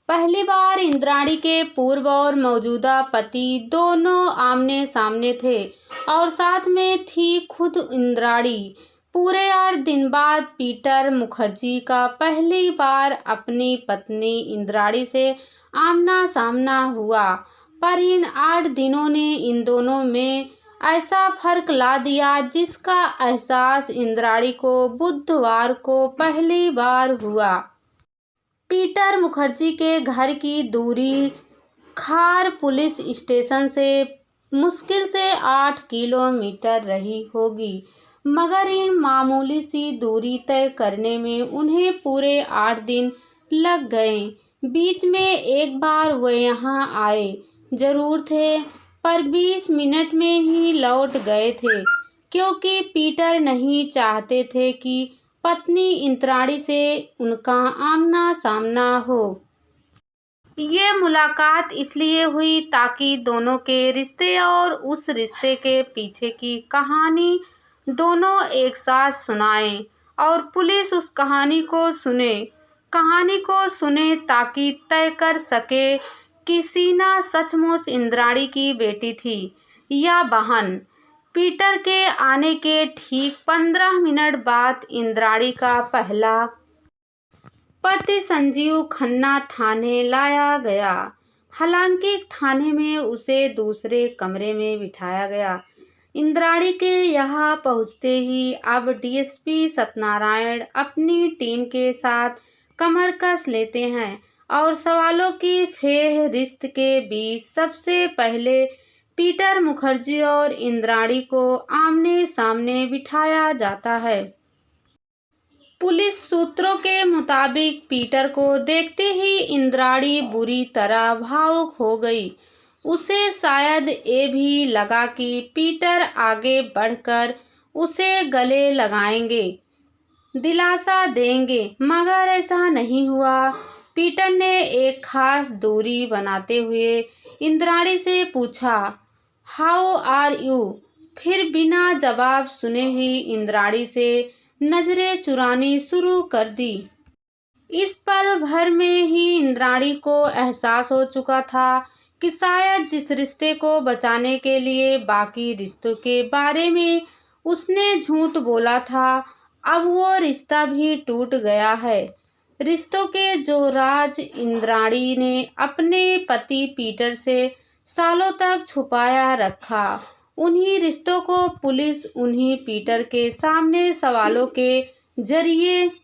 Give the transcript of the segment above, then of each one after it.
पहली बार इंद्राणी के पूर्व और मौजूदा पति दोनों आमने सामने थे और साथ में थी खुद इंद्राणी। पूरे 8 दिन बाद पीटर मुखर्जी का पहली बार अपनी पत्नी इंद्राणी से आमना सामना हुआ, पर इन 8 दिनों ने इन दोनों में ऐसा फर्क ला दिया जिसका एहसास इंद्राणी को बुधवार को पहली बार हुआ। पीटर मुखर्जी के घर की दूरी खार पुलिस स्टेशन से मुश्किल से 8 किलोमीटर रही होगी, मगर इन मामूली सी दूरी तय करने में उन्हें पूरे 8 दिन लग गए। बीच में एक बार वे यहाँ आए जरूर थे, पर 20 मिनट में ही लौट गए थे, क्योंकि पीटर नहीं चाहते थे कि पत्नी इंद्राणी से उनका आमना सामना हो। ये मुलाकात इसलिए हुई ताकि दोनों के रिश्ते और उस रिश्ते के पीछे की कहानी दोनों एक साथ सुनाएं और पुलिस उस कहानी को सुने ताकि तय कर सके कि सीना सचमुच इंद्राणी की बेटी थी या बहन। पीटर के आने के ठीक 15 मिनट बाद इंद्राणी का पहला पति संजीव खन्ना थाने लाया गया। हालांकि थाने में उसे दूसरे कमरे में बिठाया गया। इंद्राणी के यहाँ पहुँचते ही अब डीएसपी सत्यनारायण अपनी टीम के साथ कमर कस लेते हैं और सवालों की फेहरिस्त के बीच सबसे पहले पीटर मुखर्जी और इंद्राणी को आमने सामने बिठाया जाता है। पुलिस सूत्रों के मुताबिक पीटर को देखते ही इंद्राणी बुरी तरह भावुक हो गई। उसे शायद ये भी लगा कि पीटर आगे बढ़कर उसे गले लगाएंगे, दिलासा देंगे, मगर ऐसा नहीं हुआ। पीटर ने एक खास दूरी बनाते हुए इंद्राणी से पूछा, हाउ आर यू? फिर बिना जवाब सुने ही इंद्राणी से नजरें चुरानी शुरू कर दी। इस पल भर में ही इंद्राणी को एहसास हो चुका था कि शायद जिस रिश्ते को बचाने के लिए बाकी रिश्तों के बारे में उसने झूठ बोला था, अब वो रिश्ता भी टूट गया है। रिश्तों के जो राज इंद्राणी ने अपने पति पीटर से सालों तक छुपाया रखा, उन्हीं रिश्तों को पुलिस उन्हीं पीटर के सामने सवालों के जरिए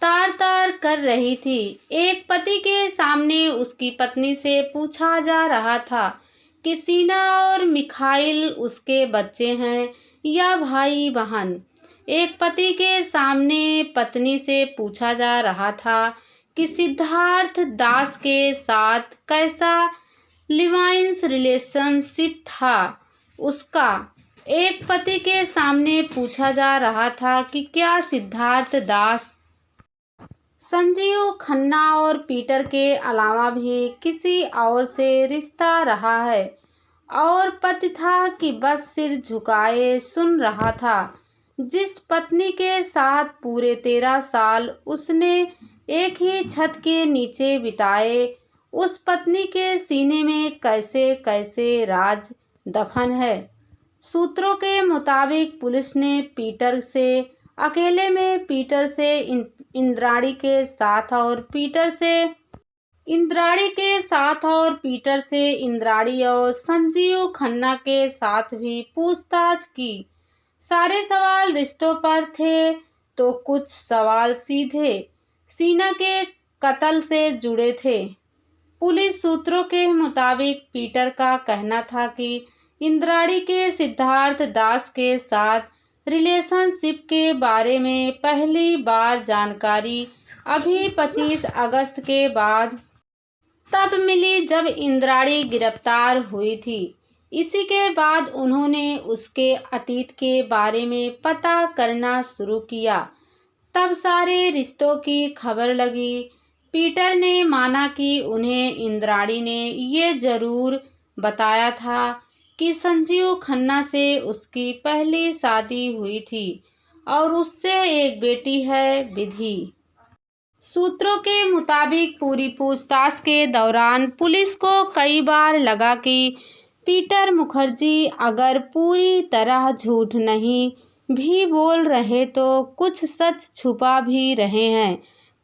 तार तार कर रही थी। एक पति के सामने उसकी पत्नी से पूछा जा रहा था कि सीना और मिखाइल उसके बच्चे हैं या भाई बहन। एक पति के सामने पत्नी से पूछा जा रहा था कि सिद्धार्थ दास के साथ कैसा लिवाइंस रिलेशनशिप था उसका। एक पति के सामने पूछा जा रहा था कि क्या सिद्धार्थ दास संजीव खन्ना और पीटर के अलावा भी किसी और से रिश्ता रहा है, और पति था कि बस सिर झुकाए सुन रहा था। जिस पत्नी के साथ पूरे 13 साल उसने एक ही छत के नीचे बिताए, उस पत्नी के सीने में कैसे कैसे राज दफन है। सूत्रों के मुताबिक पुलिस ने पीटर से अकेले में पीटर से इंद्राणी के साथ और पीटर से इंद्राणी और संजीव खन्ना के साथ भी पूछताछ की। सारे सवाल रिश्तों पर थे तो कुछ सवाल सीधे सीना के कत्ल से जुड़े थे। पुलिस सूत्रों के मुताबिक पीटर का कहना था कि इंद्राणी के सिद्धार्थ दास के साथ रिलेशनशिप के बारे में पहली बार जानकारी अभी 25 अगस्त के बाद तब मिली जब इंद्राणी गिरफ्तार हुई थी। इसी के बाद उन्होंने उसके अतीत के बारे में पता करना शुरू किया। तब सारे रिश्तों की खबर लगी। पीटर ने माना कि उन्हें इंद्राणी ने ये जरूर बताया था कि संजीव खन्ना से उसकी पहली शादी हुई थी और उससे एक बेटी है, विधि। सूत्रों के मुताबिक पूरी पूछताछ के दौरान पुलिस को कई बार लगा कि पीटर मुखर्जी अगर पूरी तरह झूठ नहीं भी बोल रहे तो कुछ सच छुपा भी रहे हैं।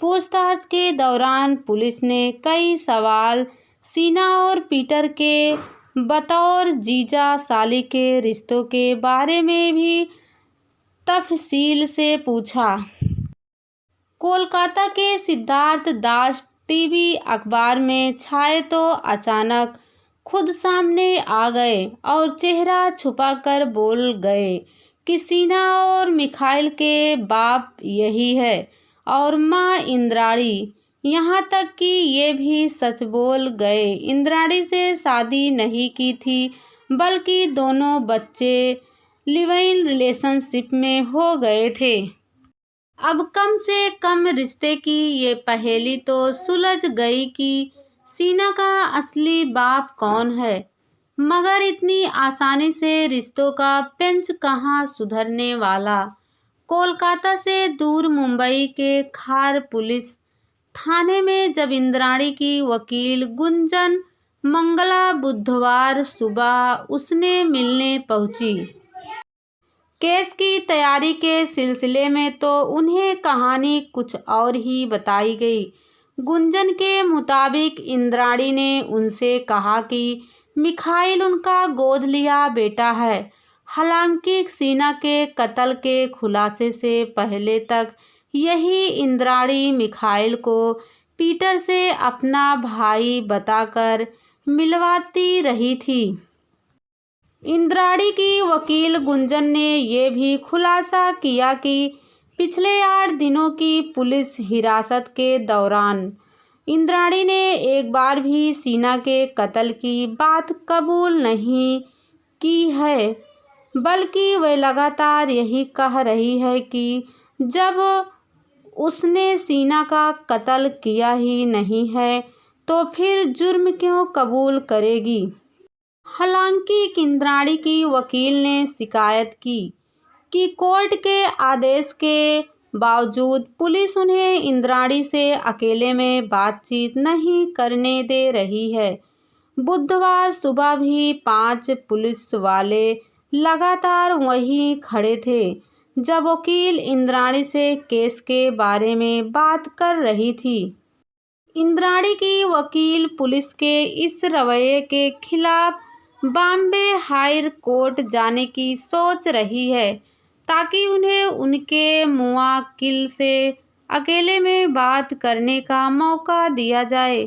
पूछताछ के दौरान पुलिस ने कई सवाल सीना और पीटर के बतौर जीजा साली के रिश्तों के बारे में भी तफसील से पूछा। कोलकाता के सिद्धार्थ दास टीवी अखबार में छाए तो अचानक खुद सामने आ गए और चेहरा छुपाकर बोल गए कि सीना और मिखाइल के बाप यही है और माँ इंद्राणी। यहाँ तक कि ये भी सच बोल गए इंद्राणी से शादी नहीं की थी, बल्कि दोनों बच्चे लिव इन रिलेशनशिप में हो गए थे। अब कम से कम रिश्ते की ये पहेली तो सुलझ गई कि सीना का असली बाप कौन है। मगर इतनी आसानी से रिश्तों का पेंच कहाँ सुधरने वाला। कोलकाता से दूर मुंबई के खार पुलिस थाने में जब इंद्राणी की वकील गुंजन मंगला बुधवार सुबह उसने मिलने पहुंची। केस की तैयारी के सिलसिले में तो उन्हें कहानी कुछ और ही बताई गई। गुंजन के मुताबिक इंद्राणी ने उनसे कहा कि मिखाइल उनका गोद लिया बेटा है। हालांकि सीना के कत्ल के खुलासे से पहले तक यही इंद्राणी मिखाइल को पीटर से अपना भाई बताकर मिलवाती रही थी। इंद्राणी की वकील गुंजन ने यह भी खुलासा किया कि पिछले 8 दिनों की पुलिस हिरासत के दौरान इंद्राणी ने एक बार भी सीना के कत्ल की बात कबूल नहीं की है, बल्कि वह लगातार यही कह रही है कि जब उसने सीना का कत्ल किया ही नहीं है तो फिर जुर्म क्यों कबूल करेगी। हालांकि इंद्राणी की वकील ने शिकायत की कि कोर्ट के आदेश के बावजूद पुलिस उन्हें इंद्राणी से अकेले में बातचीत नहीं करने दे रही है। बुधवार सुबह भी 5 पुलिस वाले लगातार वहीं खड़े थे जब वकील इंद्राणी से केस के बारे में बात कर रही थी। इंद्राणी की वकील पुलिस के इस रवैये के खिलाफ बॉम्बे हाई कोर्ट जाने की सोच रही है ताकि उन्हें उनके मुवक्किल से अकेले में बात करने का मौका दिया जाए।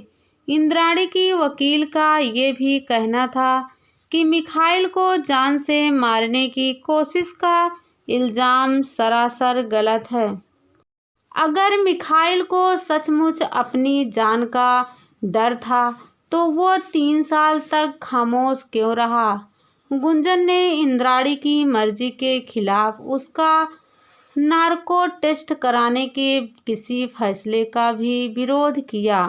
इंद्राणी की वकील का ये भी कहना था कि मिखाइल को जान से मारने की कोशिश का इल्ज़ाम सरासर गलत है। अगर मिखाइल को सचमुच अपनी जान का डर था तो वो 3 साल तक खामोश क्यों रहा। गुंजन ने इंद्राणी की मर्जी के खिलाफ उसका नार्को टेस्ट कराने के किसी फैसले का भी विरोध किया।